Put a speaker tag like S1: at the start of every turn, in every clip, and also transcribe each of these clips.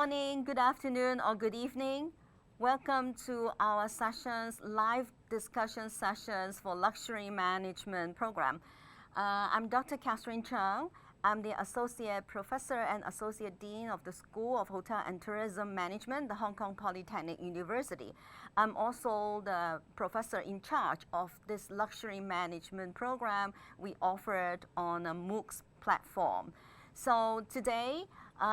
S1: morning, good afternoon, or good evening. Welcome to our sessions, live discussion sessions for luxury management program. I'm Dr. Catherine Chung. I'm the Associate Professor and Associate Dean of the School of Hotel and Tourism Management, the Hong Kong Polytechnic University. I'm also the professor in charge of this luxury management program we offered on a MOOCs platform. So today,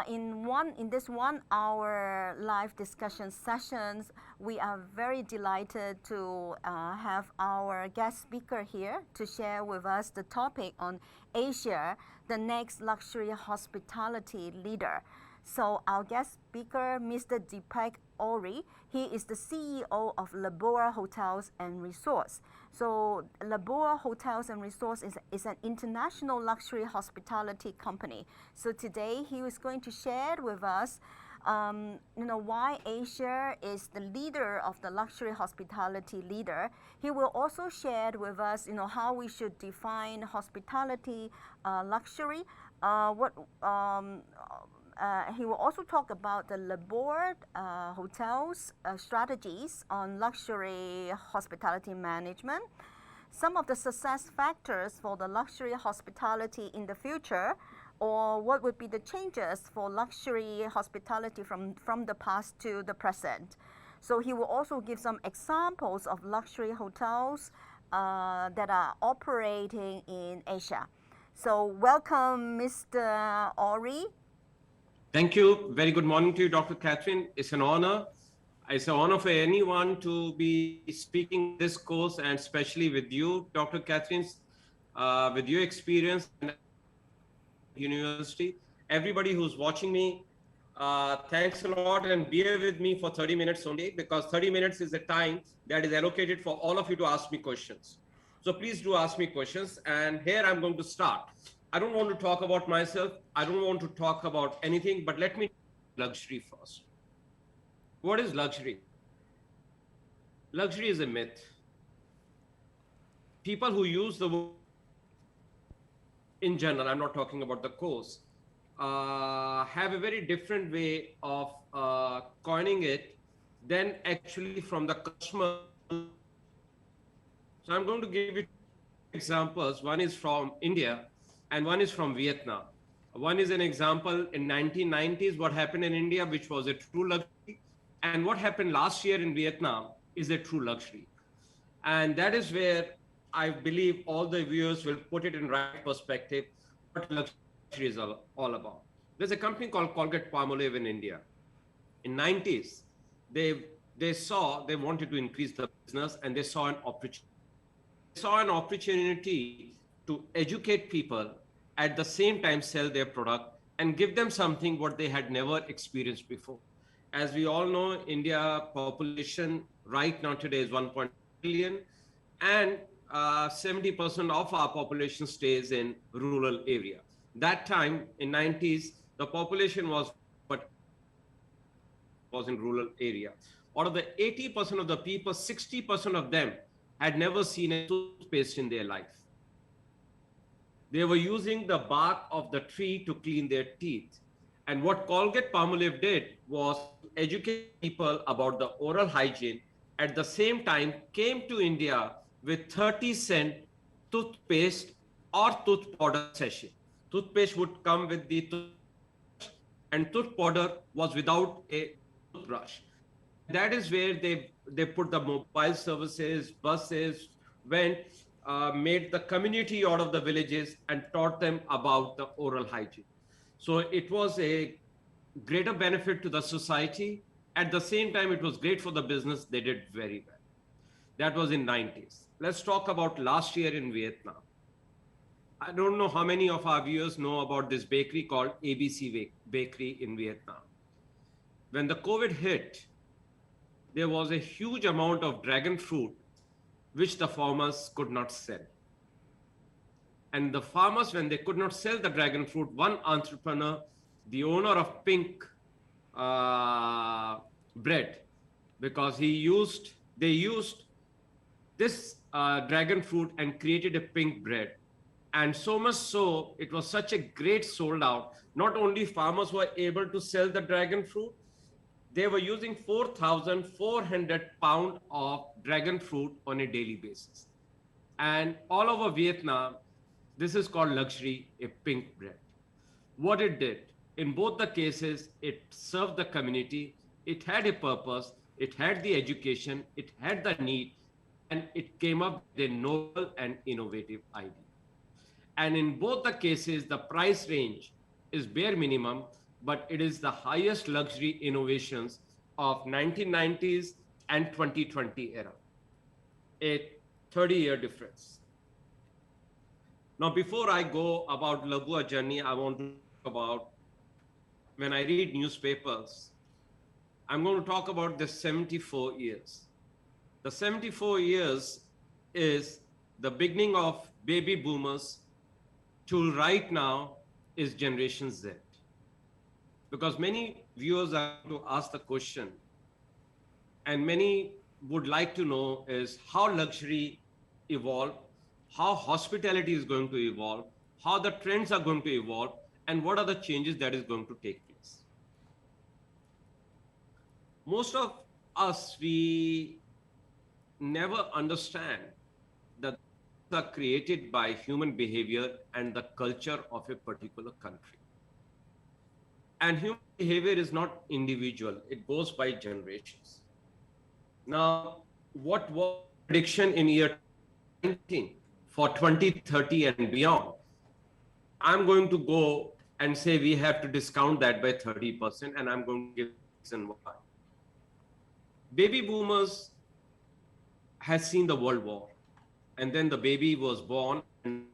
S1: in this 1 hour live discussion sessions, we are very delighted to have our guest speaker here to share with us the topic on Asia, the next luxury hospitality leader. So our guest speaker, Mr. Deepak Ohri, he is the CEO of Lebua Hotels and Resorts. So Lebua Hotels and Resorts is an international luxury hospitality company. So today he is going to share with us why Asia is the leader of the luxury hospitality leader. He will also share with us, how we should define hospitality luxury. He will also talk about the Lebua hotels strategies on luxury hospitality management, some of the success factors for the luxury hospitality in the future, or what would be the changes for luxury hospitality from the past to the present. So he will also give some examples of luxury hotels that are operating in Asia. So welcome, Mr. Ohri.
S2: Thank you. Very good morning to you, Dr. Catherine. It's an honor. It's an honor for anyone to be speaking this course, and especially with you, Dr. Catherine, with your experience in university. Everybody who's watching me, thanks a lot, and bear with me for 30 minutes only, because 30 minutes is the time that is allocated for all of you to ask me questions. So please do ask me questions, and here I'm going to start. I don't want to talk about myself. I don't want to talk about anything, but let me luxury first. What is luxury? Luxury is a myth. People who use the word in general, I'm not talking about the course, have a very different way of coining it than actually from the customer. So I'm going to give you examples. One is from India and one is from Vietnam. One is an example in 1990s, what happened in India, which was a true luxury, and what happened last year in Vietnam is a true luxury. And that is where I believe all the viewers will put it in right perspective, what luxury is all about. There's a company called Colgate-Palmolive in India. In 90s, they wanted to increase the business, and they saw an opportunity. They saw an opportunity to educate people, at the same time sell their product and give them something what they had never experienced before. As we all know, India population right now today is 1.1 billion, and 70% of our population stays in rural area. That time in 90s, the population was in rural area. Out of the 80% of the people, 60% of them had never seen a toothpaste in their life. They were using the bark of the tree to clean their teeth. And what Colgate-Palmolive did was educate people about the oral hygiene. At the same time, came to India with 30-cent toothpaste or tooth powder sachet. Toothpaste would come with the toothbrush, and tooth powder was without a toothbrush. That is where they put the mobile services, buses, went, made the community out of the villages and taught them about the oral hygiene. So it was a greater benefit to the society. At the same time, it was great for the business. They did very well. That was in 90s. Let's talk about last year in Vietnam. I don't know how many of our viewers know about this bakery called ABC Bakery in Vietnam. When the COVID hit, there was a huge amount of dragon fruit which the farmers could not sell. And the farmers, when they could not sell the dragon fruit, one entrepreneur, the owner of Pink Bread, because they used this dragon fruit and created a pink bread. And so much so, it was such a great sold out. Not only farmers were able to sell the dragon fruit, they were using 4,400 pounds of dragon fruit on a daily basis. And all over Vietnam, this is called luxury, a pink bread. What it did, in both the cases, it served the community, it had a purpose, it had the education, it had the need, and it came up with a novel and innovative idea. And in both the cases, the price range is bare minimum, but it is the highest luxury innovations of 1990s and 2020 era, a 30-year difference. Now, before I go about lebua journey, I want to talk about, when I read newspapers, I'm going to talk about the 74 years. The 74 years is the beginning of baby boomers till right now is Generation Z. Because many viewers are going to ask the question, and many would like to know, is how luxury evolve, how hospitality is going to evolve, how the trends are going to evolve, and what are the changes that is going to take place. Most of us, we never understand that are created by human behavior and the culture of a particular country. And human behavior is not individual, it goes by generations. Now, what was prediction in year 19 for 2030 and beyond? I'm going to go and say we have to discount that by 30%, and I'm going to give the reason why. Baby boomers has seen the World War, and then the baby was born and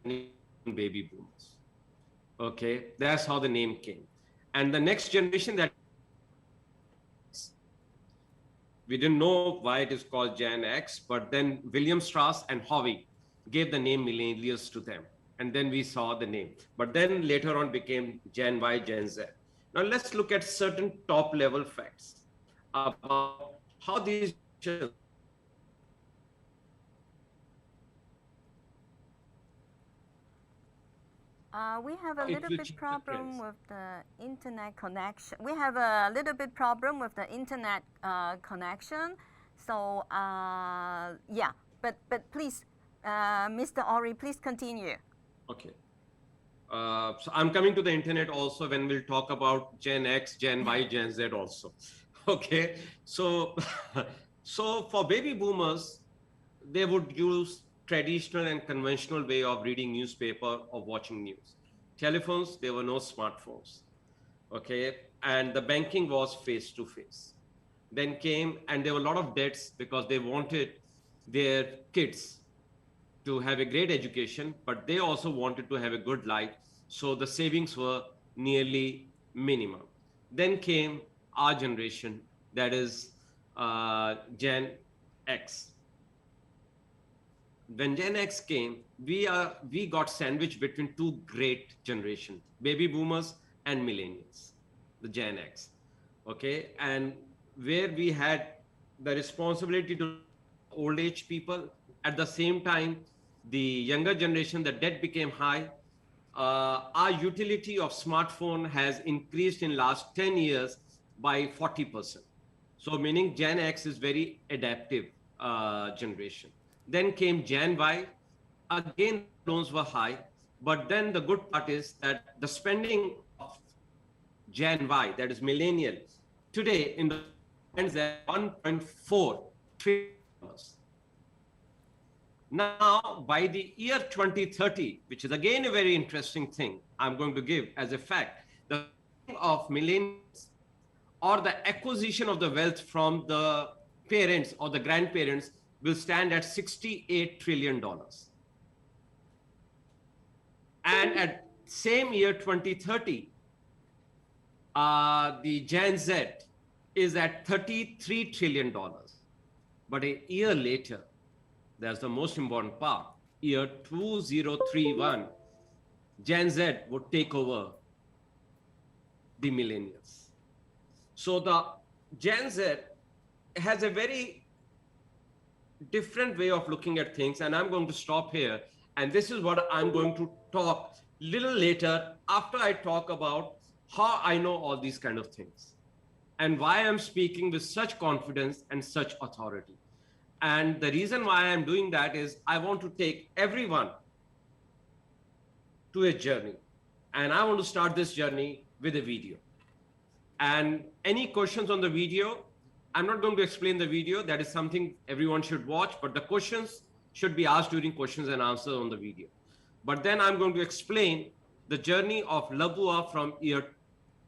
S2: baby boomers. Okay, that's how the name came. And the next generation, that we didn't know why it is called Gen X, but then William Strauss and Hovey gave the name millennials to them. And then we saw the name. But then later on became Gen Y, Gen Z. Now let's look at certain top level facts about how these
S1: We have a little bit problem with the internet connection. We have a little bit problem with the internet connection. So yeah, but please, Mr. Ohri, please continue.
S2: Okay. So I'm coming to the internet also when we'll talk about Gen X, Gen Y, Gen Z also. Okay. So, so for baby boomers, they would use traditional and conventional way of reading newspaper or watching news. Telephones, there were no smartphones. Okay. And the banking was face to face. Then came, and there were a lot of debts because they wanted their kids to have a great education, but they also wanted to have a good life. So the savings were nearly minimum. Then came our generation, that is Gen X. When Gen X came, we got sandwiched between two great generations, baby boomers and millennials, the Gen X. Okay, and where we had the responsibility to old age people, at the same time, the younger generation, the debt became high. Our utility of smartphone has increased in last 10 years by 40%. So meaning Gen X is very adaptive generation. Then came Gen Y. Again, loans were high, but then the good part is that the spending of Gen Y, that is millennial, today in the stands at $1.4 trillion. Now, by the year 2030, which is again a very interesting thing I'm going to give as a fact, the of millennials or the acquisition of the wealth from the parents or the grandparents will stand at $68 trillion. And at same year 2030, the Gen Z is at $33 trillion. But a year later, that's the most important part, year 2031, Gen Z would take over the millennials. So the Gen Z has a very different way of looking at things, and I'm going to stop here And this is what I'm going to talk little later after I talk about how I know all these kind of things and why I'm speaking with such confidence and such authority. And the reason why I'm doing that is I want to take everyone to a journey. And I want to start this journey with a video. And any questions on the video, I'm not going to explain the video. That is something everyone should watch, but the questions should be asked during questions and answers on the video. But then I'm going to explain the journey of Labua from year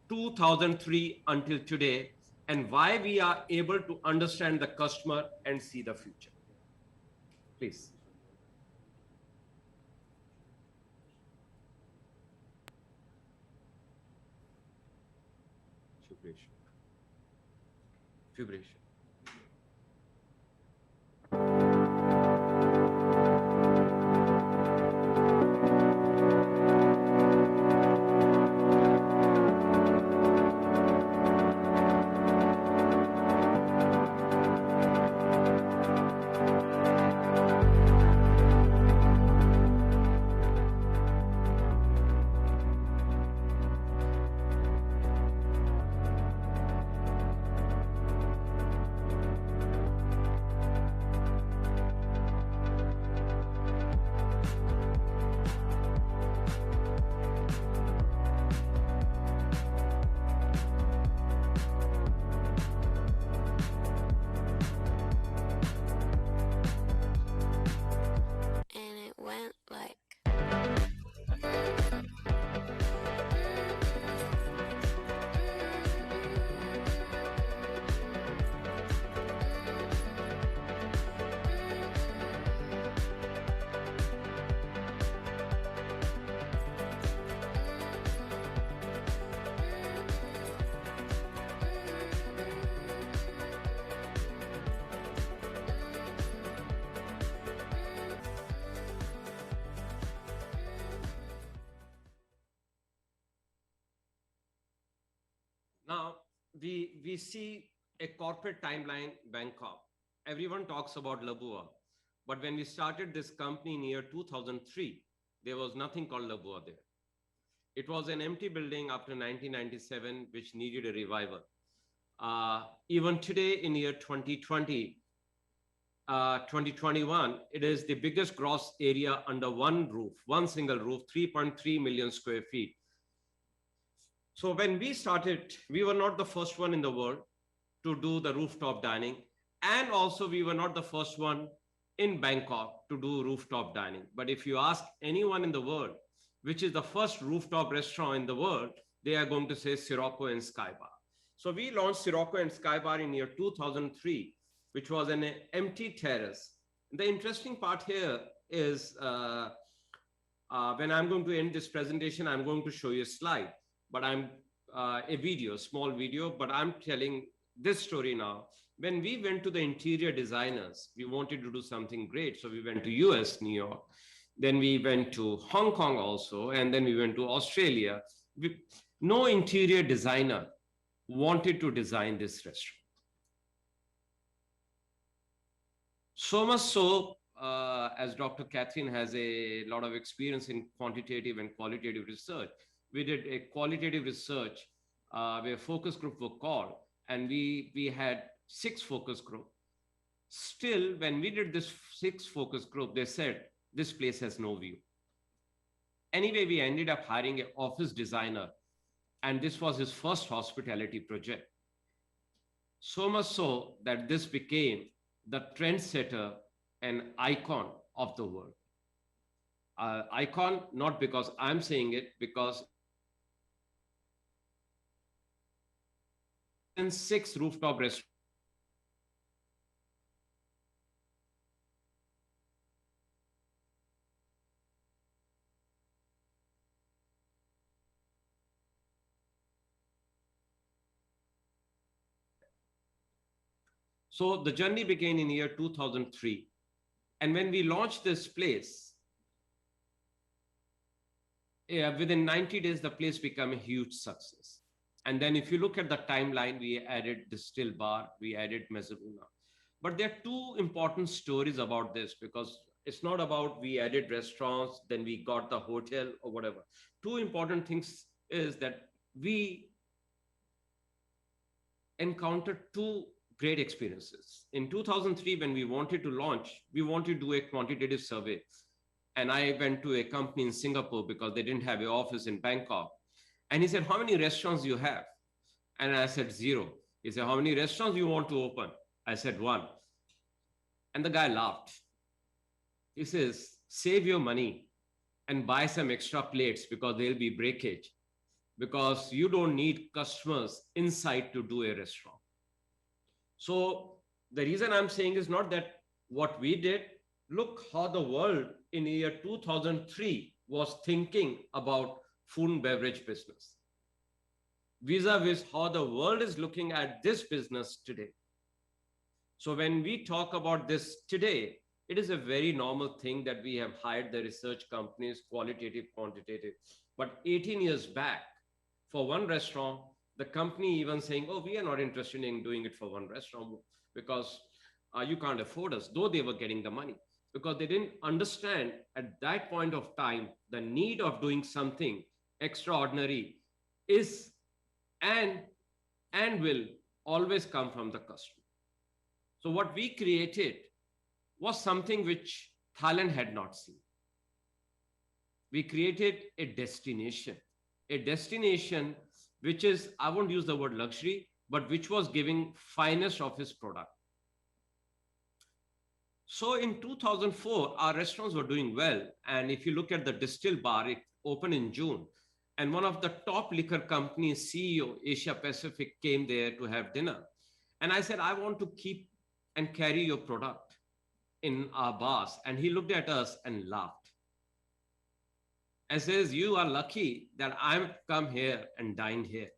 S2: 2003 until today and why we are able to understand the customer and see the future. Please. Fibration. Now, we see a corporate timeline, Bangkok. Everyone talks about Labua, but when we started this company in year 2003, there was nothing called Labua there. It was an empty building after 1997, which needed a revival. Even today in year 2020, 2021, it is the biggest gross area under one roof, one single roof, 3.3 million square feet. So when we started, we were not the first one in the world to do the rooftop dining. And also we were not the first one in Bangkok to do rooftop dining. But if you ask anyone in the world, which is the first rooftop restaurant in the world, they are going to say Sirocco and Sky Bar. So we launched Sirocco and Sky Bar in year 2003, which was an empty terrace. The interesting part here is when I'm going to end this presentation, I'm going to show you a slide, but I'm a video, small video, but I'm telling this story now. When we went to the interior designers, we wanted to do something great. So we went to US, New York, then we went to Hong Kong also, and then we went to Australia. No interior designer wanted to design this restaurant. So much so, as Dr. Catherine has a lot of experience in quantitative and qualitative research, we did a qualitative research where focus group were called, and we had 6 focus group. Still, when we did this 6 focus group, they said, this place has no view. Anyway, we ended up hiring an office designer, and this was his first hospitality project. So much so that this became the trendsetter and icon of the world. Icon, not because I'm saying it, because 6 rooftop restaurants. So the journey began in year 2003. And when we launched this place, within 90 days, the place became a huge success. And then if you look at the timeline, we added the still bar, we added Mezzaluna. But there are 2 important stories about this, because It's not about we added restaurants, then we got the hotel or whatever. Two important things is that we encountered two great experiences. In 2003, when we wanted to launch, we wanted to do a quantitative survey. And I went to a company in Singapore because they didn't have an office in Bangkok. And he said, how many restaurants do you have? And I said, zero. He said, how many restaurants do you want to open? I said, one. And the guy laughed. He says, save your money and buy some extra plates because there'll be breakage, because you don't need customers inside to do a restaurant. So the reason I'm saying is not that what we did, look how the world in year 2003 was thinking about food and beverage business, vis-a-vis how the world is looking at this business today. So when we talk about this today, it is a very normal thing that we have hired the research companies, qualitative, quantitative. But 18 years back, for one restaurant, the company even saying, oh, we are not interested in doing it for one restaurant because you can't afford us, though they were getting the money, because they didn't understand at that point of time the need of doing something extraordinary is and will always come from the customer. So what we created was something which Thailand had not seen. We created a destination which is, I won't use the word luxury, but which was giving finest of his product. So in 2004, our restaurants were doing well. And if you look at the Distill Bar, it opened in June. And one of the top liquor companies, CEO, Asia Pacific, came there to have dinner. And I said, I want to keep and carry your product in our bars. And he looked at us and laughed and says, you are lucky that I've come here and dined here.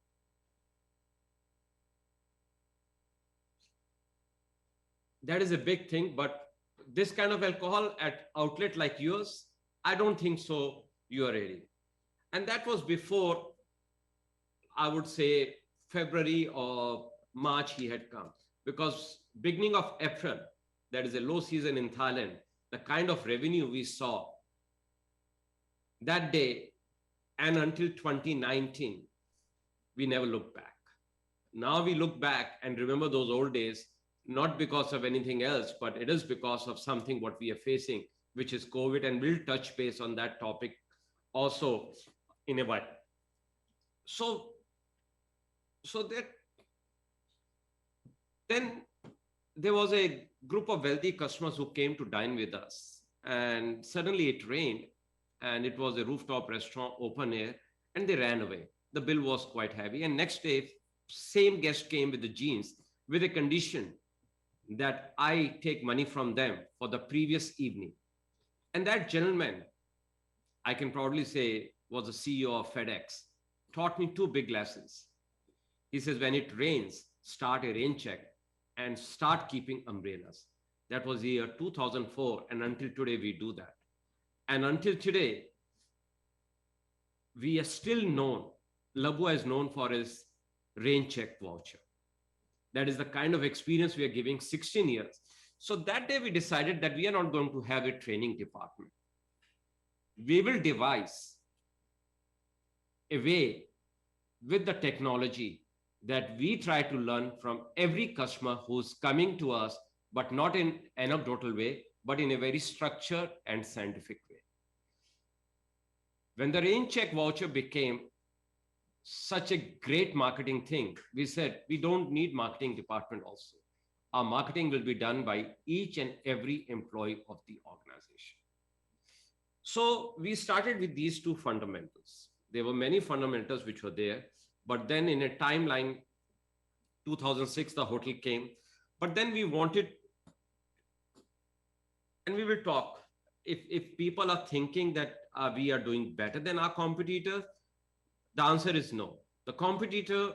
S2: That is a big thing, but this kind of alcohol at outlet like yours, I don't think so you are ready. And that was before, I would say, February or March he had come. Because beginning of April, that is a low season in Thailand, the kind of revenue we saw that day and until 2019, we never looked back. Now we look back and remember those old days, not because of anything else, but it is because of something what we are facing, which is COVID, and we'll touch base on that topic also in a while. So that then there was a group of wealthy customers who came to dine with us, and suddenly it rained, and it was a rooftop restaurant, open air, and they ran away. The bill was quite heavy. And next day, same guest came with the jeans with a condition that I take money from them for the previous evening. And that gentleman, I can proudly say, was the CEO of FedEx, taught me two big lessons. He says, when it rains, start a rain check and start keeping umbrellas. That was the year 2004, and until today, we do that. And until today, we are still known, Lebua is known for his rain check voucher. That is the kind of experience we are giving 16 years. So that day we decided that we are not going to have a training department. We will devise a way with the technology that we try to learn from every customer who's coming to us, but not in an anecdotal way, but in a very structured and scientific way. When the rain check voucher became such a great marketing thing, we said, we don't need marketing department also. Our marketing will be done by each and every employee of the organization. So we started with these two fundamentals. There were many fundamentals which were there, but then in a timeline, 2006, the hotel came, but then we wanted, and we will talk, if people are thinking that we are doing better than our competitors, the answer is no. The competitor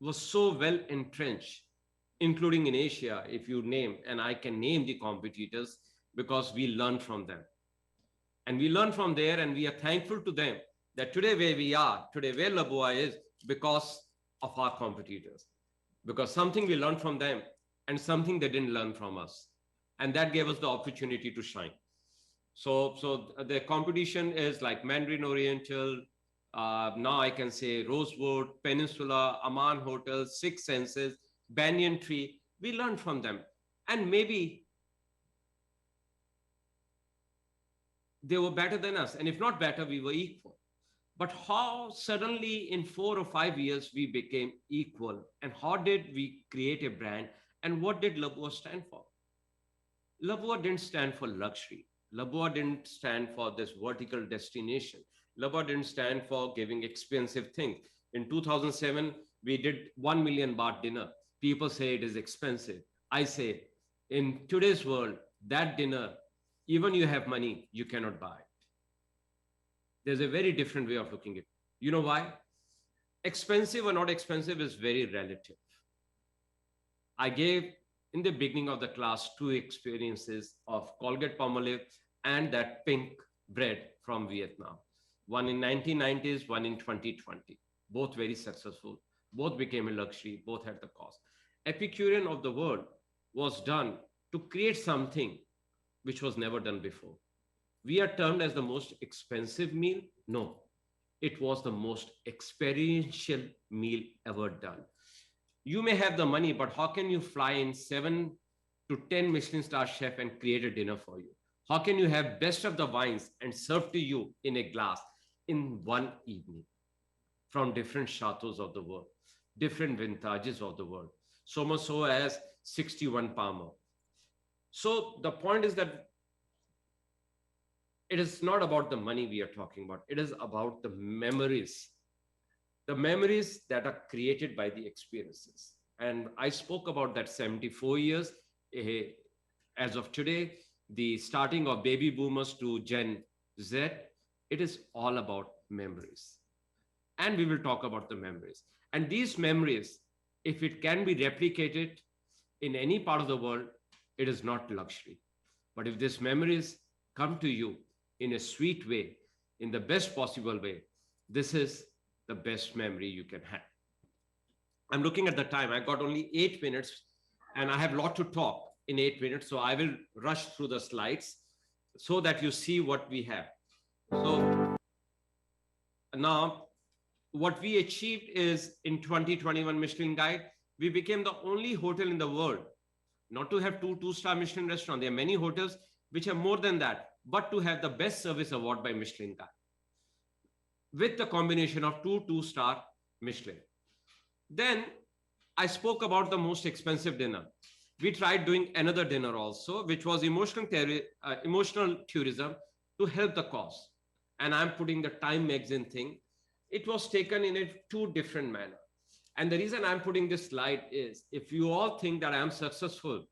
S2: was so well entrenched, including in Asia, if you name, and I can name the competitors because we learned from them. And we learned from there, and we are thankful to them that today where we are, today where Lebua is, because of our competitors. Because something we learned from them and something they didn't learn from us. And that gave us the opportunity to shine. So the competition is like Mandarin Oriental. Now I can say Rosewood, Peninsula, Aman Hotel, Six Senses, Banyan Tree. We learn from them, and maybe they were better than us, and if not better, we were equal. But how suddenly in 4 or 5 years we became equal, and how did we create a brand, and what did Labua stand for? Labua didn't stand for luxury. Labua didn't stand for this vertical destination. Labua didn't stand for giving expensive things. In 2007, we did 1 million baht dinner. People say it is expensive. I say, in today's world, that dinner, even you have money, you cannot buy it. There's a very different way of looking at it. You know why? Expensive or not expensive is very relative. I gave in the beginning of the class 2 experiences of Colgate Palmolive and that pink bread from Vietnam. One in 1990s, one in 2020. Both very successful. Both became a luxury. Both had the cost. Epicurean of the world was done to create something which was never done before. We are termed as the most expensive meal. No, it was the most experiential meal ever done. You may have the money, but how can you fly in 7 to 10 Michelin star chef and create a dinner for you? How can you have best of the wines and serve to you in a glass in one evening from different chateaus of the world, different vintages of the world, so much so as 61 Palmer. So the point is that it is not about the money we are talking about. It is about the memories that are created by the experiences. And I spoke about that 74 years as of today, the starting of baby boomers to Gen Z. It is all about memories. And we will talk about the memories. And these memories, if it can be replicated in any part of the world, it is not luxury. But if these memories come to you in a sweet way, in the best possible way, this is the best memory you can have. I'm looking at the time. I got only 8 minutes and I have a lot to talk in 8 minutes. So I will rush through the slides so that you see what we have. So now what we achieved is in 2021 Michelin Guide, we became the only hotel in the world not to have two-star Michelin restaurant. There are many hotels which have more than that, but to have the best service award by Michelin Guide with the combination of two-star Michelin. Then I spoke about the most expensive dinner. We tried doing another dinner also, which was emotional tourism to help the cause. And I'm putting the Time magazine thing. It was taken in a two different manner. And the reason I'm putting this slide is, if you all think that I am successful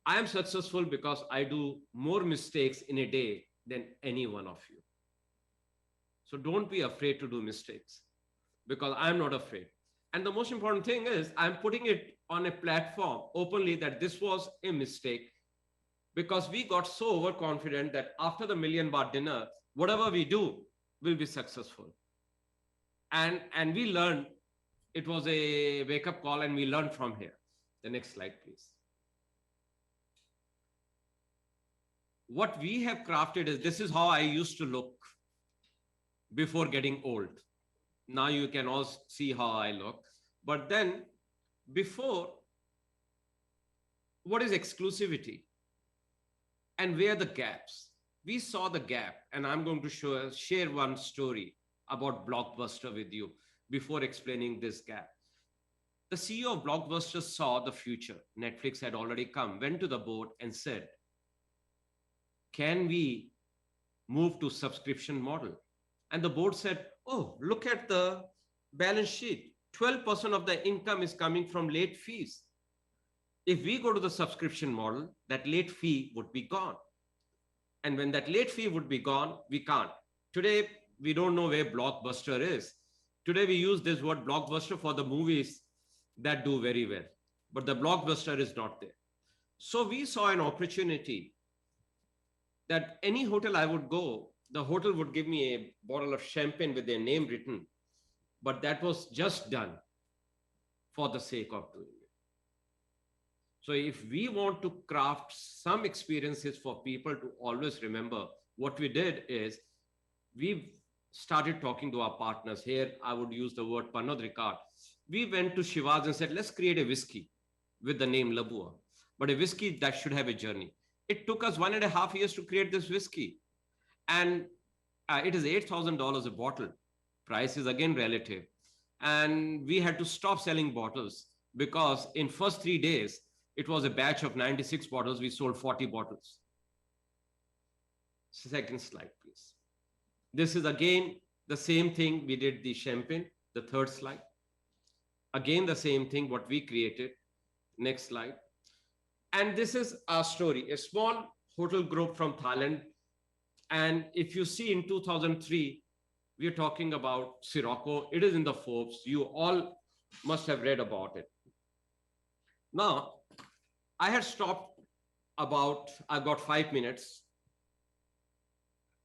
S2: because I do more mistakes in a day than any one of you. So don't be afraid to do mistakes, because I'm not afraid. And the most important thing is I'm putting it on a platform openly that this was a mistake, because we got so overconfident that after the million baht dinner, whatever we do will be successful. And we learned. It was a wake-up call, and we learned from here. The next slide, please. What we have crafted is, this is how I used to look before getting old. Now you can all see how I look. But then before, what is exclusivity? And where are the gaps? We saw the gap, and I'm going to share one story about Blockbuster with you before explaining this gap. The CEO of Blockbuster saw the future. Netflix had already come, went to the board and said, can we move to subscription model? And the board said, oh, look at the balance sheet. 12% of the income is coming from late fees. If we go to the subscription model, that late fee would be gone. And when that late fee would be gone, we can't. Today, we don't know where Blockbuster is. Today, we use this word Blockbuster for the movies that do very well. But the Blockbuster is not there. So we saw an opportunity that any hotel I would go, the hotel would give me a bottle of champagne with their name written. But that was just done for the sake of doing it. So if we want to craft some experiences for people to always remember, what we did is we started talking to our partners. Here, I would use the word Pernod Ricard. We went to Shiraz and said, let's create a whiskey with the name Lebua, but a whiskey that should have a journey. It took us 1.5 years to create this whiskey. And it is $8,000 a bottle. Price is again relative. And we had to stop selling bottles because in first 3 days, it was a batch of 96 bottles. We sold 40 bottles. Second slide, please. This is again the same thing. We did the champagne, the third slide. Again, the same thing, what we created. Next slide. And this is our story, a small hotel group from Thailand. And if you see in 2003, we are talking about Sirocco. It is in the Forbes. You all must have read about it. Now, I had stopped I've got 5 minutes.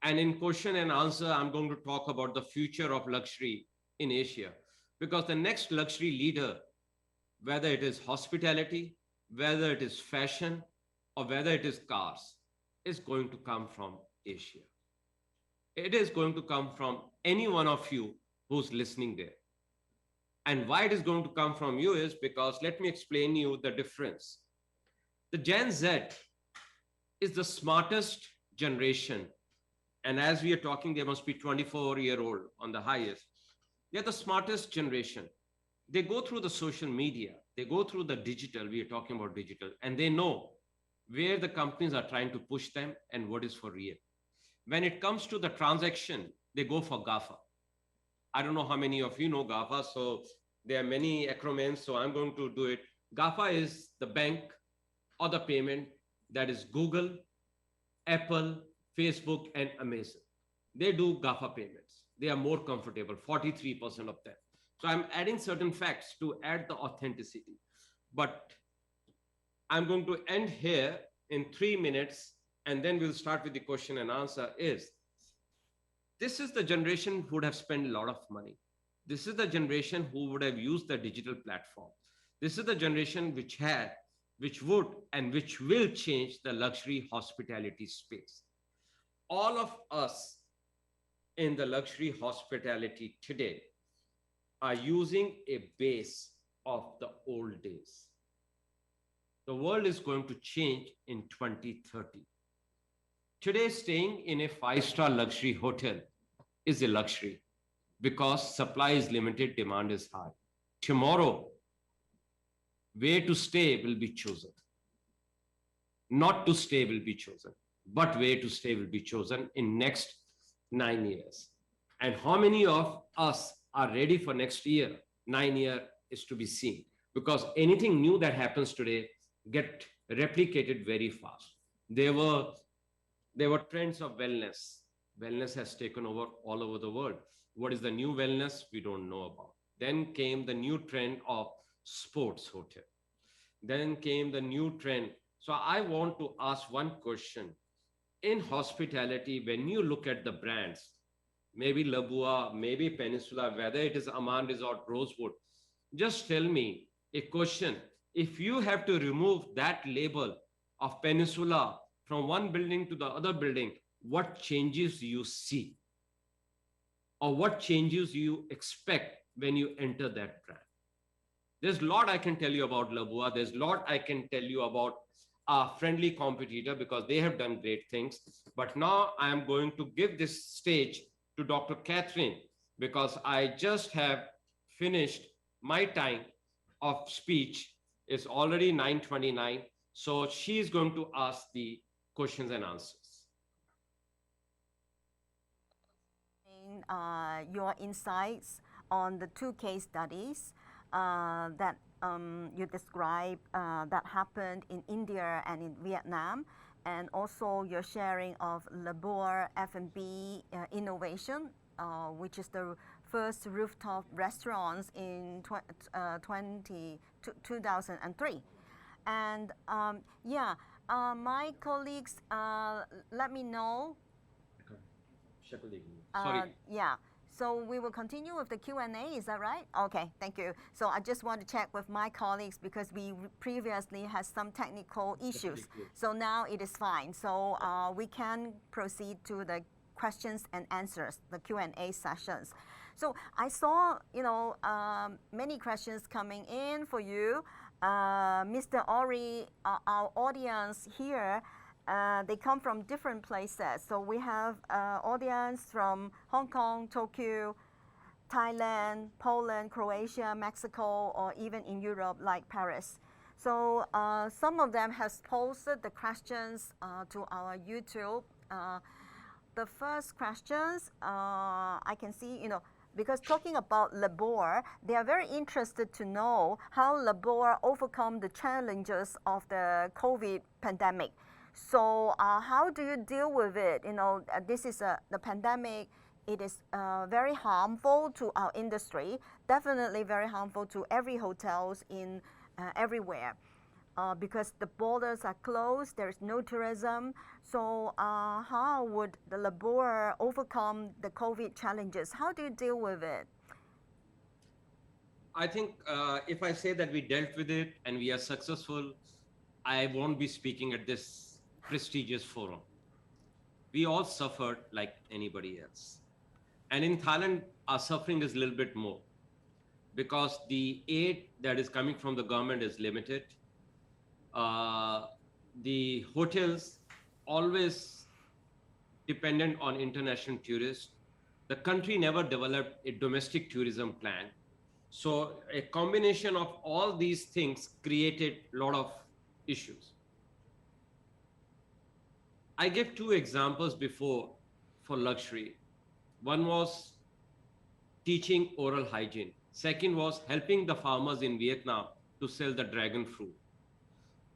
S2: And in question and answer, I'm going to talk about the future of luxury in Asia. Because the next luxury leader, whether it is hospitality, whether it is fashion, or whether it is cars, is going to come from Asia. It is going to come from any one of you who's listening there. And why it is going to come from you is because, let me explain you the difference. The Gen Z is the smartest generation. And as we are talking, they must be 24-year-old on the highest. They're the smartest generation. They go through the social media. They go through the digital. We are talking about digital. And they know where the companies are trying to push them and what is for real. When it comes to the transaction, they go for GAFA. I don't know how many of you know GAFA. So there are many acronyms. So I'm going to do it. GAFA is the bank or the payment that is Google, Apple, Facebook, and Amazon. They do GAFA payments. They are more comfortable, 43% of them. So I'm adding certain facts to add the authenticity. But I'm going to end here in 3 minutes, and then we'll start with the question and answer. This is the generation who would have spent a lot of money. This is the generation who would have used the digital platform. This is the generation which would and which will change the luxury hospitality space. All of us in the luxury hospitality today are using a base of the old days. The world is going to change in 2030. Today, staying in a 5-star luxury hotel is a luxury because supply is limited, demand is high. Tomorrow, where to stay will be chosen. Not to stay will be chosen, but where to stay will be chosen in next 9 years. And how many of us are ready for next year? 9 years is to be seen, because anything new that happens today get replicated very fast. There were trends of wellness. Wellness has taken over all over the world. What is the new wellness? We don't know about. Then came the new trend of sports hotel. Then came the new trend. So I want to ask one question. In hospitality, when you look at the brands, maybe Lebua, maybe Peninsula, whether it is Aman Resort, Rosewood, just tell me a question. If you have to remove that label of Peninsula from one building to the other building, what changes you see? Or what changes you expect when you enter that brand? There's a lot I can tell you about Lebua. There's a lot I can tell you about a friendly competitor because they have done great things. But now I am going to give this stage to Dr. Catherine because I just have finished my time of speech. It's already 9:29. So she's going to ask the questions and answers.
S1: Your insights on the 2 case studies that you described that happened in India and in Vietnam, and also your sharing of Lebua F&B innovation, which is the first rooftop restaurants in 2003. And my colleagues let me know.
S2: Sorry.
S1: so we will continue with the Q&A, is that right? Okay, thank you. So I just want to check with my colleagues because we previously had some technical issues. So now it is fine. So we can proceed to the questions and answers, the Q&A sessions. So I saw, many questions coming in for you. Mr. Ohri, our audience here, they come from different places. So we have audience from Hong Kong, Tokyo, Thailand, Poland, Croatia, Mexico, or even in Europe like Paris. So some of them has posted the questions to our YouTube. The first questions, I can see, because talking about lebua, they are very interested to know how lebua overcome the challenges of the COVID pandemic. So how do you deal with it? This is the pandemic. It is very harmful to our industry, definitely very harmful to every hotels in everywhere. Because the borders are closed, there's no tourism. So how would the lebua overcome the COVID challenges? How do you deal with it?
S2: I think if I say that we dealt with it and we are successful, I won't be speaking at this prestigious forum. We all suffered like anybody else. And in Thailand, our suffering is a little bit more because the aid that is coming from the government is limited. The hotels always dependent on international tourists. The country never developed a domestic tourism plan. So a combination of all these things created a lot of issues. I gave two examples before for luxury. One was teaching oral hygiene. Second was helping the farmers in Vietnam to sell the dragon fruit.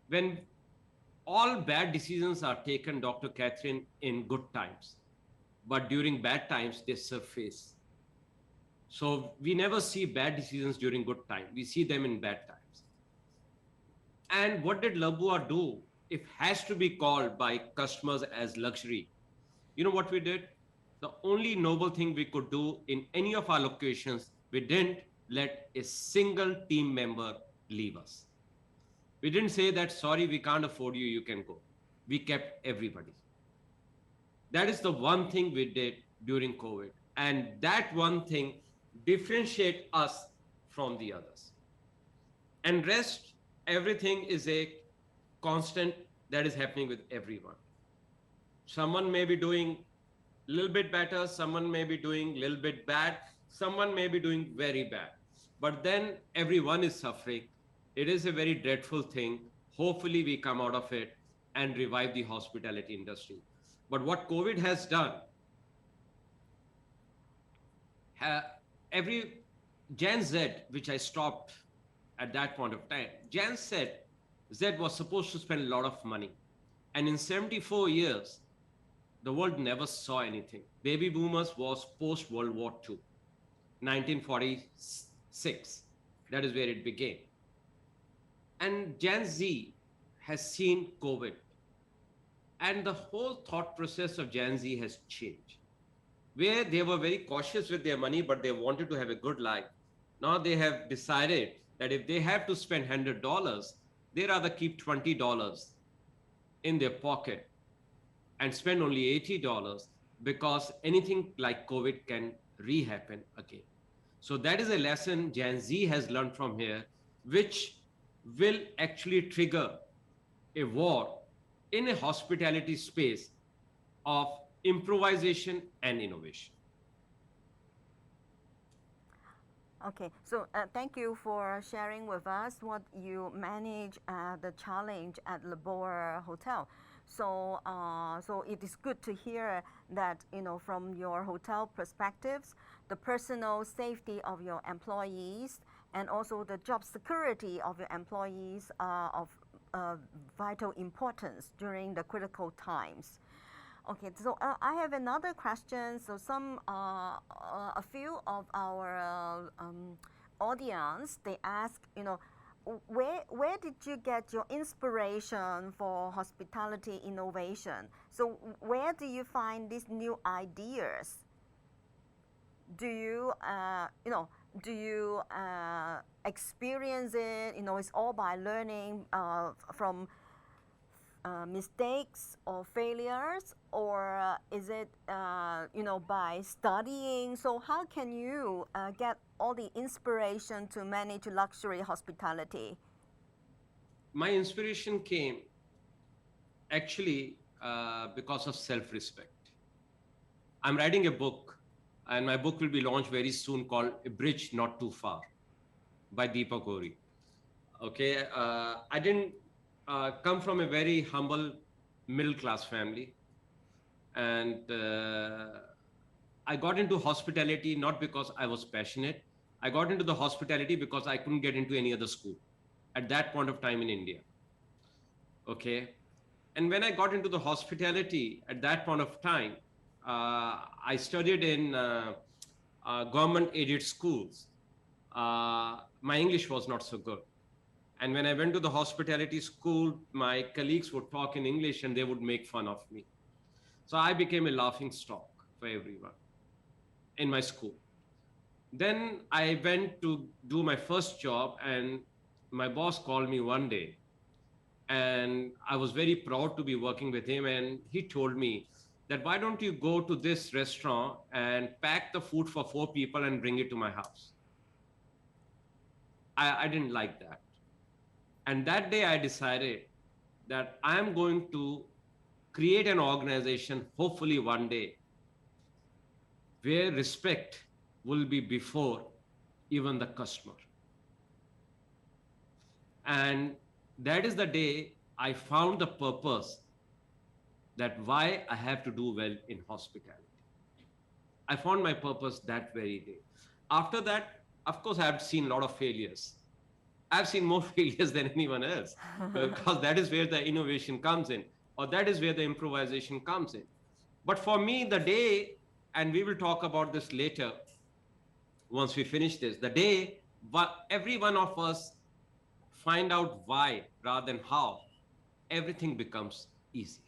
S2: When all bad decisions are taken, Dr. Catherine, in good times, but during bad times, they surface. So we never see bad decisions during good times. We see them in bad times. And what did lebua do? It has to be called by customers as luxury. You know what we did? The only noble thing we could do in any of our locations, we didn't let a single team member leave us. We didn't say that, sorry, we can't afford you, you can go. We kept everybody. That is the one thing we did during COVID. And that one thing differentiates us from the others. And rest, everything is a constant that is happening with everyone. Someone may be doing a little bit better, someone may be doing a little bit bad, someone may be doing very bad. But then everyone is suffering. It is a very dreadful thing. Hopefully we come out of it and revive the hospitality industry. But what COVID has done, every Gen Z, which I stopped at that point of time, Gen Z was supposed to spend a lot of money. And in 74 years, the world never saw anything. Baby boomers was post-World War II, 1946. That is where it began. And Gen Z has seen COVID. And the whole thought process of Gen Z has changed. Where they were very cautious with their money, but they wanted to have a good life. Now they have decided that if they have to spend $100, they rather keep $20 in their pocket and spend only $80 because anything like COVID can re-happen again. So that is a lesson Gen Z has learned from here, which will actually trigger a war in a hospitality space of improvisation and innovation.
S1: Okay, so thank you for sharing with us what you manage the challenge at lebua Hotel. So, so it is good to hear that, from your hotel perspectives, the personal safety of your employees and also the job security of your employees are of vital importance during the critical times. Okay, so I have another question. So a few of our audience, they ask, where did you get your inspiration for hospitality innovation? So where do you find these new ideas? do you, do you experience it? It's all by learning from mistakes or failures, or is it, by studying? So how can you get all the inspiration to manage luxury hospitality?
S2: My inspiration came actually because of self-respect. I'm writing a book, and my book will be launched very soon called A Bridge Not Too Far by Deepak Ohri. Okay, I didn't come from a very humble middle class family, and I got into hospitality not because I was passionate. I got into the hospitality because I couldn't get into any other school at that point of time in India. Okay, and when I got into the hospitality at that point of time, I studied in government aided schools. My English was not so good. And when I went to the hospitality school, my colleagues would talk in English and they would make fun of me. So I became a laughing stock for everyone in my school. Then I went to do my first job, and my boss called me one day, and I was very proud to be working with him. And he told me that, why don't you go to this restaurant and pack the food for 4 people and bring it to my house? I didn't like that. And that day I decided that I am going to create an organization, hopefully one day, where respect will be before even the customer. And that is the day I found the purpose that why I have to do well in hospitality. I found my purpose that very day. After that, of course, I have seen a lot of failures. I've seen more failures than anyone else, because that is where the innovation comes in, or that is where the improvisation comes in. But for me, the day, and we will talk about this later once we finish this, the day every one of us find out why rather than how, everything becomes easy.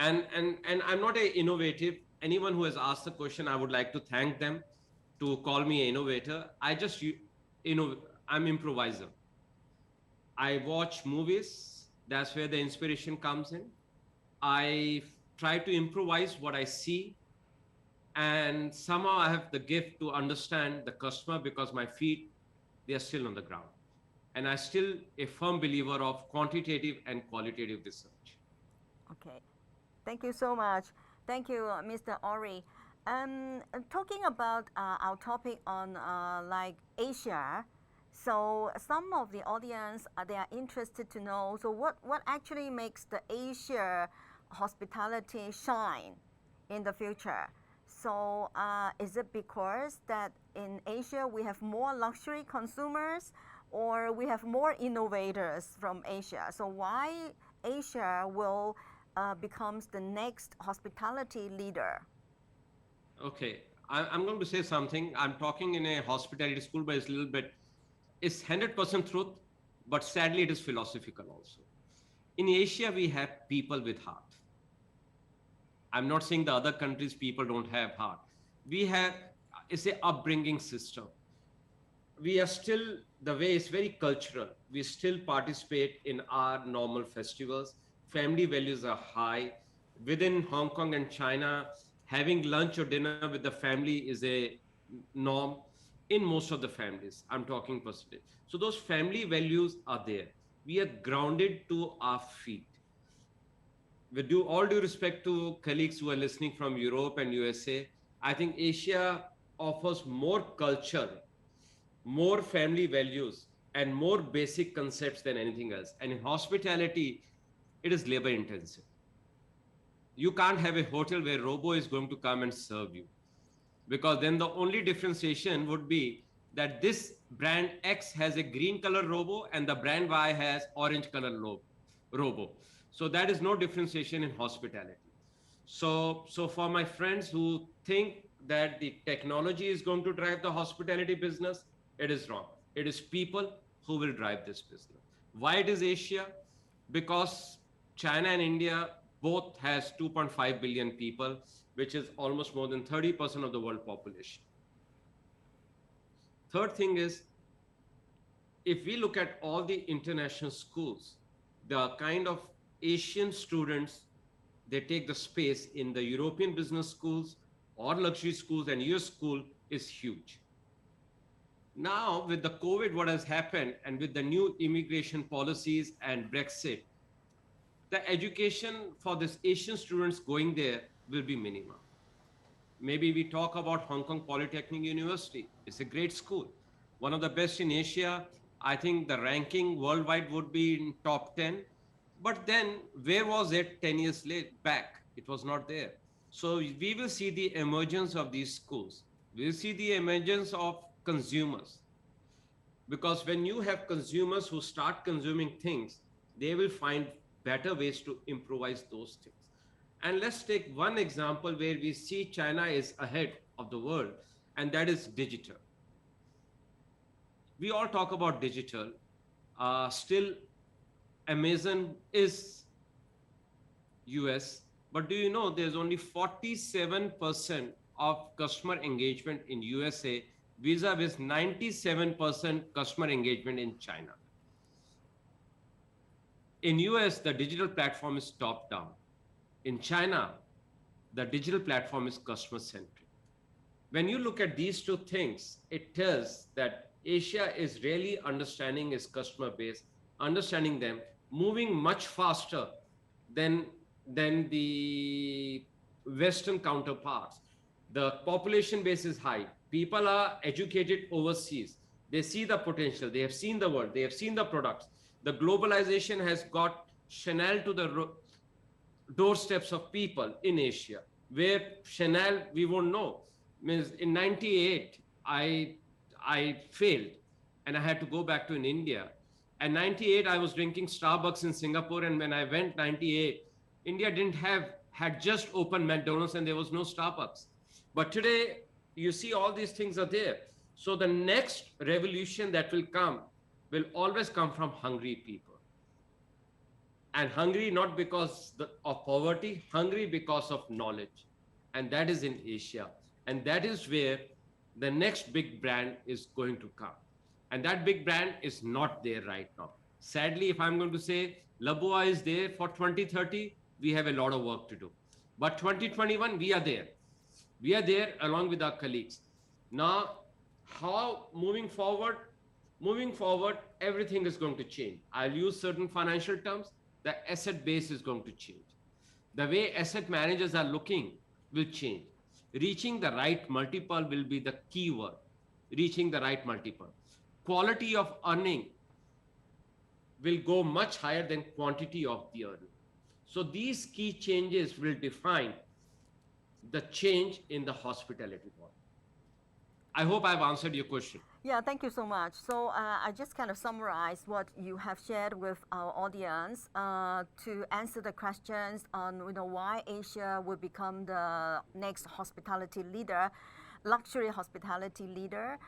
S2: And I'm not an innovative. Anyone who has asked the question, I would like to thank them to call me an innovator. I'm improviser. I watch movies. That's where the inspiration comes in. I try to improvise what I see, and somehow I have the gift to understand the customer, because my feet, they are still on the ground. And I'm still a firm believer of quantitative and qualitative research.
S1: Okay, thank you so much. Thank you, Mr. Ohri. Talking about our topic on like Asia, so some of the audience, they are interested to know, so what actually makes the Asia hospitality shine in the future? So is it because that in Asia we have more luxury consumers, or we have more innovators from Asia? So why Asia will becomes the next hospitality leader?
S2: Okay, I'm going to say something. I'm talking in a hospitality school, but it's 100% truth, but sadly it is philosophical also. In Asia, we have people with heart. I'm not saying the other countries' people don't have heart. We have, it's a upbringing system. We are still, the way is very cultural. We still participate in our normal festivals. Family values are high. Within Hong Kong and China, having lunch or dinner with the family is a norm in most of the families. I'm talking percentage. So those family values are there. We are grounded to our feet. With all due respect to colleagues who are listening from Europe and USA, I think Asia offers more culture, more family values, and more basic concepts than anything else. And in hospitality, it is labor intensive. You can't have a hotel where robo is going to come and serve you, because then the only differentiation would be that this brand X has a green color robo and the brand Y has orange color robo. So that is no differentiation in hospitality. So for my friends who think that the technology is going to drive the hospitality business, it is wrong. It is people who will drive this business. Why it is Asia? Because China and India both has 2.5 billion people which is almost more than 30% of the world population. Third thing is, if we look at all the international schools, the kind of Asian students, they take the space in the European business schools or luxury schools and US school is huge. Now, with the COVID, what has happened, and with the new immigration policies and Brexit, the education for these Asian students going there will be minimum. Maybe we talk about Hong Kong Polytechnic University. It's a great school, one of the best in Asia. I think the ranking worldwide would be in top 10. But then, where was it 10 years back? It was not there. So we will see the emergence of these schools. We'll see the emergence of consumers. Because when you have consumers who start consuming things, they will find better ways to improvise those things. And let's take one example where we see China is ahead of the world, and that is digital. We all talk about digital. Still, Amazon is US, but do you know there's only 47% of customer engagement in USA vis-a-vis 97% customer engagement in China. In US, the digital platform is top down. In China, the digital platform is customer centric. When you look at these two things, it tells that Asia is really understanding its customer base, understanding them, moving much faster than the Western counterparts. The population base is high. People are educated overseas. They see the potential. They have seen the world. They have seen the products. The globalization has got Chanel to the doorsteps of people in Asia, where Chanel, we won't know. Means in 98, I failed and I had to go back to in India. And 98, I was drinking Starbucks in Singapore. And when I went 98, India had just opened McDonald's and there was no Starbucks. But today, you see all these things are there. So the next revolution that will come will always come from hungry people. And hungry not because of poverty, hungry because of knowledge. And that is in Asia. And that is where the next big brand is going to come. And that big brand is not there right now. Sadly, if I'm going to say Lebua is there for 2030, we have a lot of work to do. But 2021, we are there. We are there along with our colleagues. Now, how moving forward, everything is going to change. I'll use certain financial terms. The asset base is going to change. The way asset managers are looking will change. Reaching the right multiple will be the key word. Reaching the right multiple. Quality of earning will go much higher than quantity of the earning. So these key changes will define the change in the hospitality model. I hope I've answered your question.
S1: Yeah, thank you so much. So I just kind of summarize what you have shared with our audience to answer the questions on why Asia will become the next hospitality leader, luxury hospitality leader.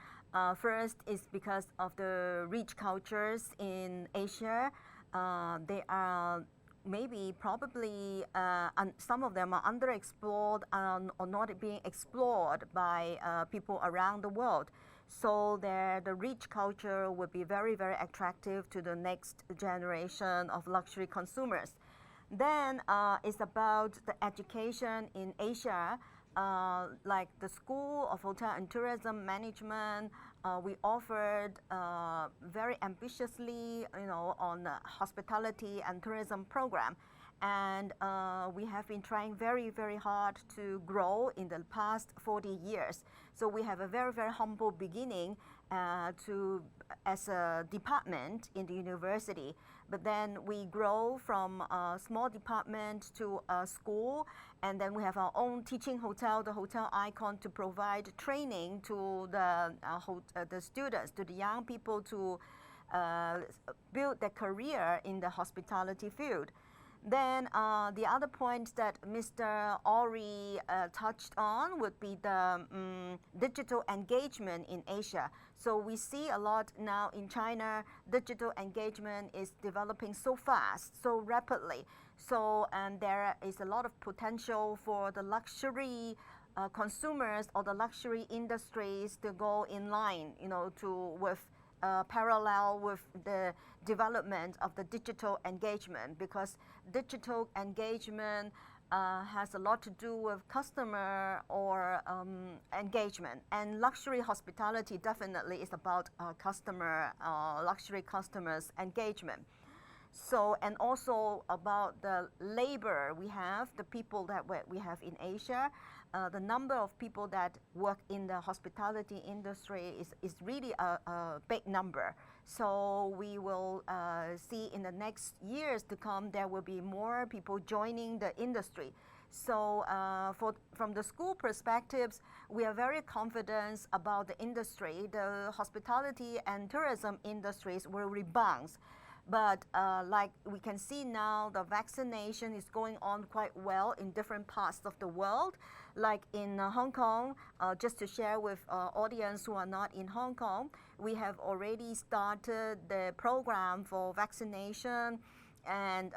S1: First is because of the rich cultures in Asia. They are probably some of them are underexplored or not being explored by people around the world. So the rich culture would be very, very attractive to the next generation of luxury consumers. Then it's about the education in Asia, like the School of Hotel and Tourism Management. We offered very ambitiously, on the hospitality and tourism program. And we have been trying very, very hard to grow in the past 40 years. So we have a very, very humble beginning as a department in the university. But then we grow from a small department to a school, and then we have our own teaching hotel, the Hotel Icon, to provide training to the students, to the young people to build their career in the hospitality field. Then the other point that Mr. Ohri touched on would be the digital engagement in Asia. So we see a lot now in China, digital engagement is developing so fast, so rapidly. So, and there is a lot of potential for the luxury consumers or the luxury industries to go in line, with parallel with the development of the digital engagement, because digital engagement has a lot to do with customer or engagement, and luxury hospitality definitely is about luxury customers engagement. So, and also about the labor we have, the people that we have in Asia, the number of people that work in the hospitality industry is really a big number. So we will see in the next years to come, there will be more people joining the industry. So from the school perspectives, we are very confident about the industry. The hospitality and tourism industries will rebound. But like we can see now, the vaccination is going on quite well in different parts of the world. Like in Hong Kong, just to share with audience who are not in Hong Kong, we have already started the program for vaccination, and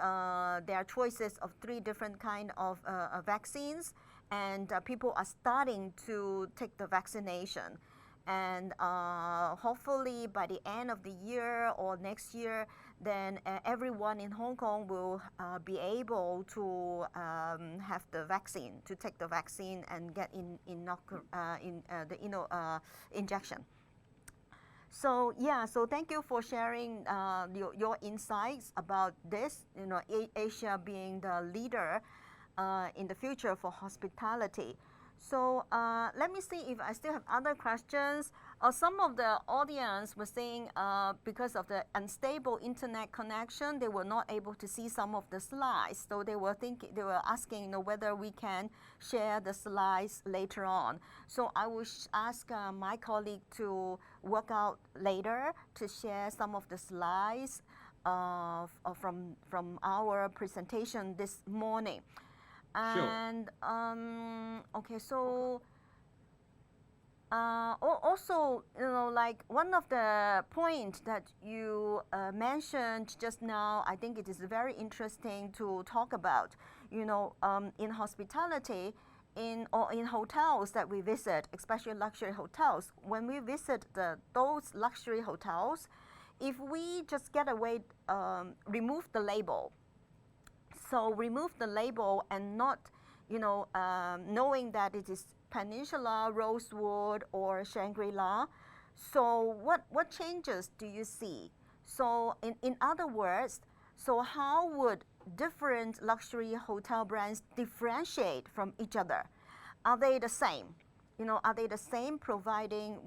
S1: there are choices of 3 different kind of vaccines, and people are starting to take the vaccination. And hopefully by the end of the year or next year, then everyone in Hong Kong will be able to have the vaccine, to take the vaccine and get injection. So yeah, so thank you for sharing your insights about this. Asia being the leader in the future for hospitality. So let me see if I still have other questions. Some of the audience were saying because of the unstable internet connection, they were not able to see some of the slides. So they were asking, whether we can share the slides later on. So I will ask my colleague to work out later to share some of the slides from our presentation this morning. And okay, so also, like one of the points that you mentioned just now, I think it is very interesting to talk about. In hospitality, in hotels that we visit, especially luxury hotels, when we visit those luxury hotels, if we just get away, remove the label. So remove the label and not, knowing that it is Peninsula, Rosewood, or Shangri-La. So what changes do you see? So in other words, so how would different luxury hotel brands differentiate from each other? Are they the same? Are they the same, providing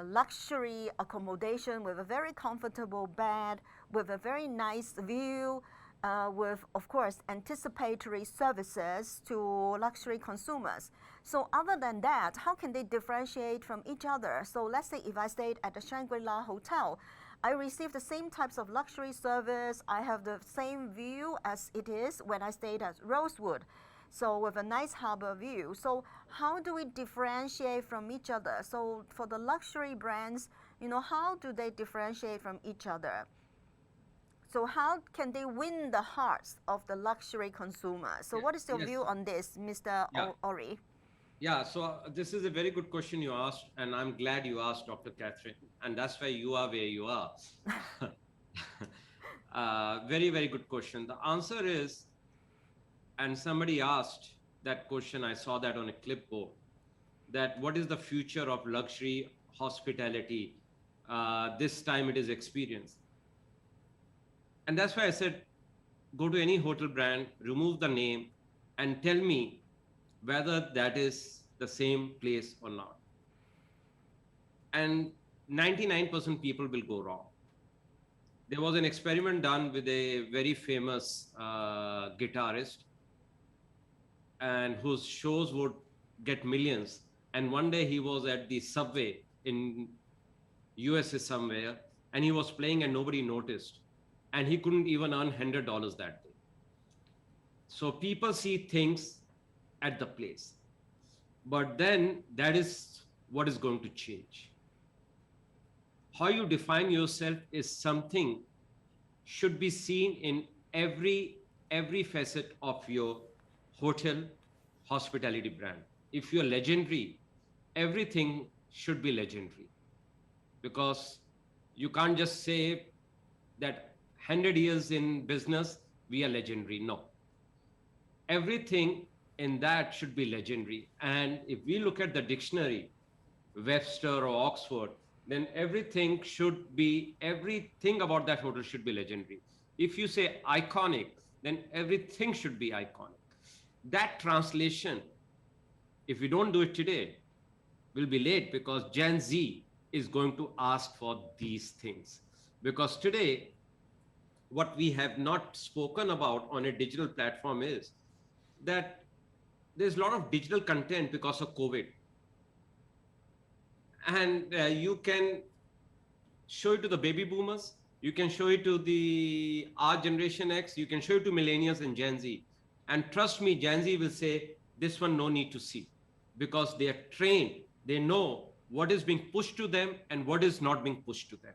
S1: luxury accommodation with a very comfortable bed, with a very nice view, with, of course, anticipatory services to luxury consumers? So other than that, how can they differentiate from each other? So let's say if I stayed at the Shangri-La Hotel, I receive the same types of luxury service. I have the same view as it is when I stayed at Rosewood. So with a nice harbor view. So how do we differentiate from each other? So for the luxury brands, how do they differentiate from each other? So how can they win the hearts of the luxury consumer? So what is your view on this, Mr. Ohri?
S2: Yeah, so this is a very good question you asked, and I'm glad you asked, Dr. Catherine, and that's why you are where you are. Very, very good question. The answer is, and somebody asked that question, I saw that on a clipboard, that what is the future of luxury hospitality? This time it is experience. And that's why I said, go to any hotel brand, remove the name, and tell me whether that is the same place or not. And 99% people will go wrong. There was an experiment done with a very famous guitarist, and whose shows would get millions. And one day he was at the subway in USA somewhere, and he was playing and nobody noticed. And he couldn't even earn $100 that day. So people see things at the place. But then that is what is going to change. How you define yourself is something should be seen in every every facet of your hotel hospitality brand. If you're legendary, everything should be legendary, because you can't just say that 100 years in business, we are legendary. No, everything in that should be legendary. And if we look at the dictionary, Webster or Oxford, then everything about that hotel should be legendary. If you say iconic, then everything should be iconic. That translation, if we don't do it today, will be late, because Gen Z is going to ask for these things. Because today, what we have not spoken about on a digital platform is that there's a lot of digital content because of COVID. And you can show it to the baby boomers, you can show it to the our generation X, you can show it to millennials and Gen Z. And trust me, Gen Z will say, this one no need to see, because they are trained, they know what is being pushed to them and what is not being pushed to them.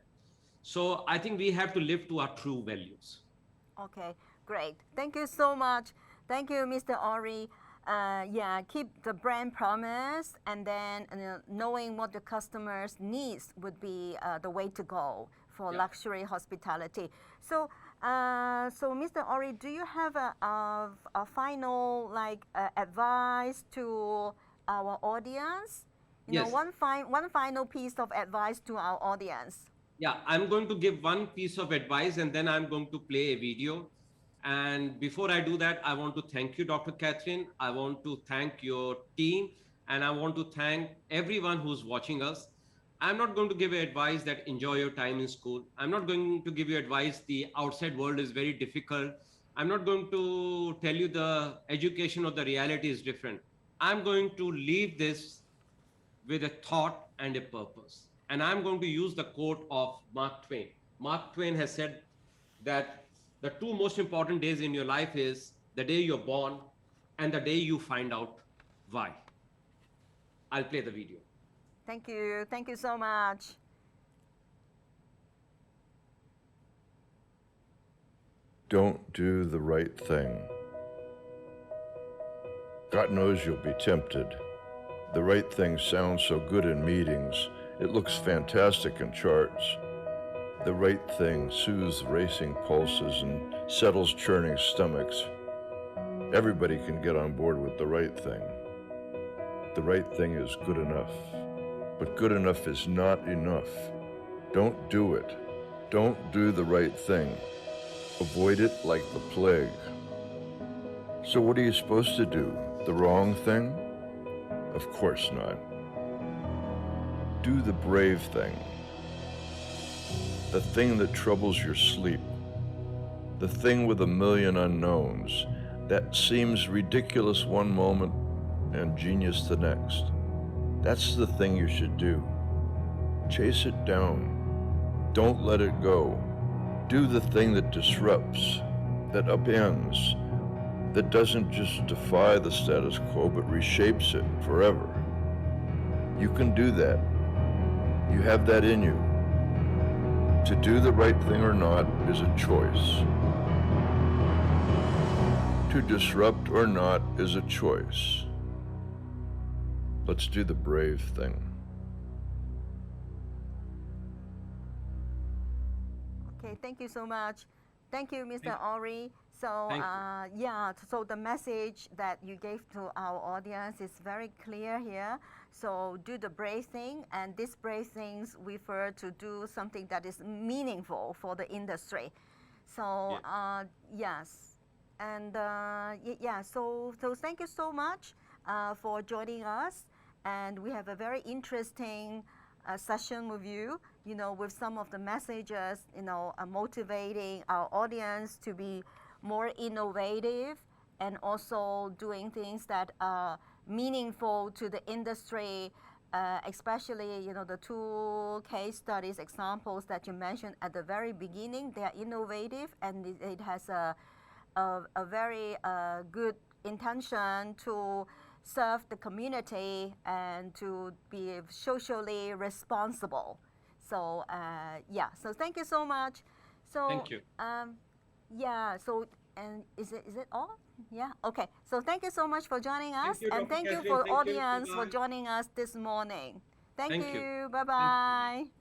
S2: So I think we have to live to our true values.
S1: Okay, great. Thank you so much. Thank you, Mr. Ohri. Yeah, keep the brand promise, and then knowing what the customers' needs would be the way to go for luxury hospitality. So, Mr. Ohri, do you have a final advice to our audience? You know,
S2: Yes.
S1: one final piece of advice to our audience.
S2: Yeah, I'm going to give one piece of advice and then I'm going to play a video. And before I do that, I want to thank you, Dr. Catherine. I want to thank your team, and I want to thank everyone who's watching us. I'm not going to give you advice that enjoy your time in school. I'm not going to give you advice the outside world is very difficult. I'm not going to tell you the education or the reality is different. I'm going to leave this with a thought and a purpose. And I'm going to use the quote of Mark Twain. Mark Twain has said that the two most important days in your life is the day you're born and the day you find out why. I'll play the video.
S1: Thank you. Thank you so much.
S3: Don't do the right thing. God knows you'll be tempted. The right thing sounds so good in meetings. It looks fantastic in charts. The right thing soothes racing pulses and settles churning stomachs. Everybody can get on board with the right thing. The right thing is good enough. But good enough is not enough. Don't do it. Don't do the right thing. Avoid it like the plague. So what are you supposed to do? The wrong thing? Of course not. Do the brave thing. The thing that troubles your sleep. The thing with a million unknowns. That seems ridiculous one moment and genius the next. That's the thing you should do. Chase it down. Don't let it go. Do the thing that disrupts, that upends, that doesn't just defy the status quo, but reshapes it forever. You can do that. You have that in you. To do the right thing or not is a choice. To disrupt or not is a choice. Let's do the brave thing.
S1: Okay, thank you so much. Thank you, Mr. Ohri. So, so the message that you gave to our audience is very clear here. So do the brave thing, and these brave things refer to do something that is meaningful for the industry. So, yes. And so thank you so much for joining us. And we have a very interesting session with you, with some of the messages, motivating our audience to be more innovative and also doing things that are meaningful to the industry, especially, the two case studies, examples that you mentioned at the very beginning. They are innovative, and it has a very good intention to serve the community and to be socially responsible. So so thank you so much. So
S2: thank you.
S1: So And is it all? Yeah. Okay. So thank you so much for joining us,
S2: you,
S1: and
S2: Dr.
S1: thank you
S2: Catherine.
S1: for
S2: Thank you.
S1: audience for
S2: Bye-bye.
S1: joining us this morning. Thank
S2: Thank you.
S1: you. Bye bye.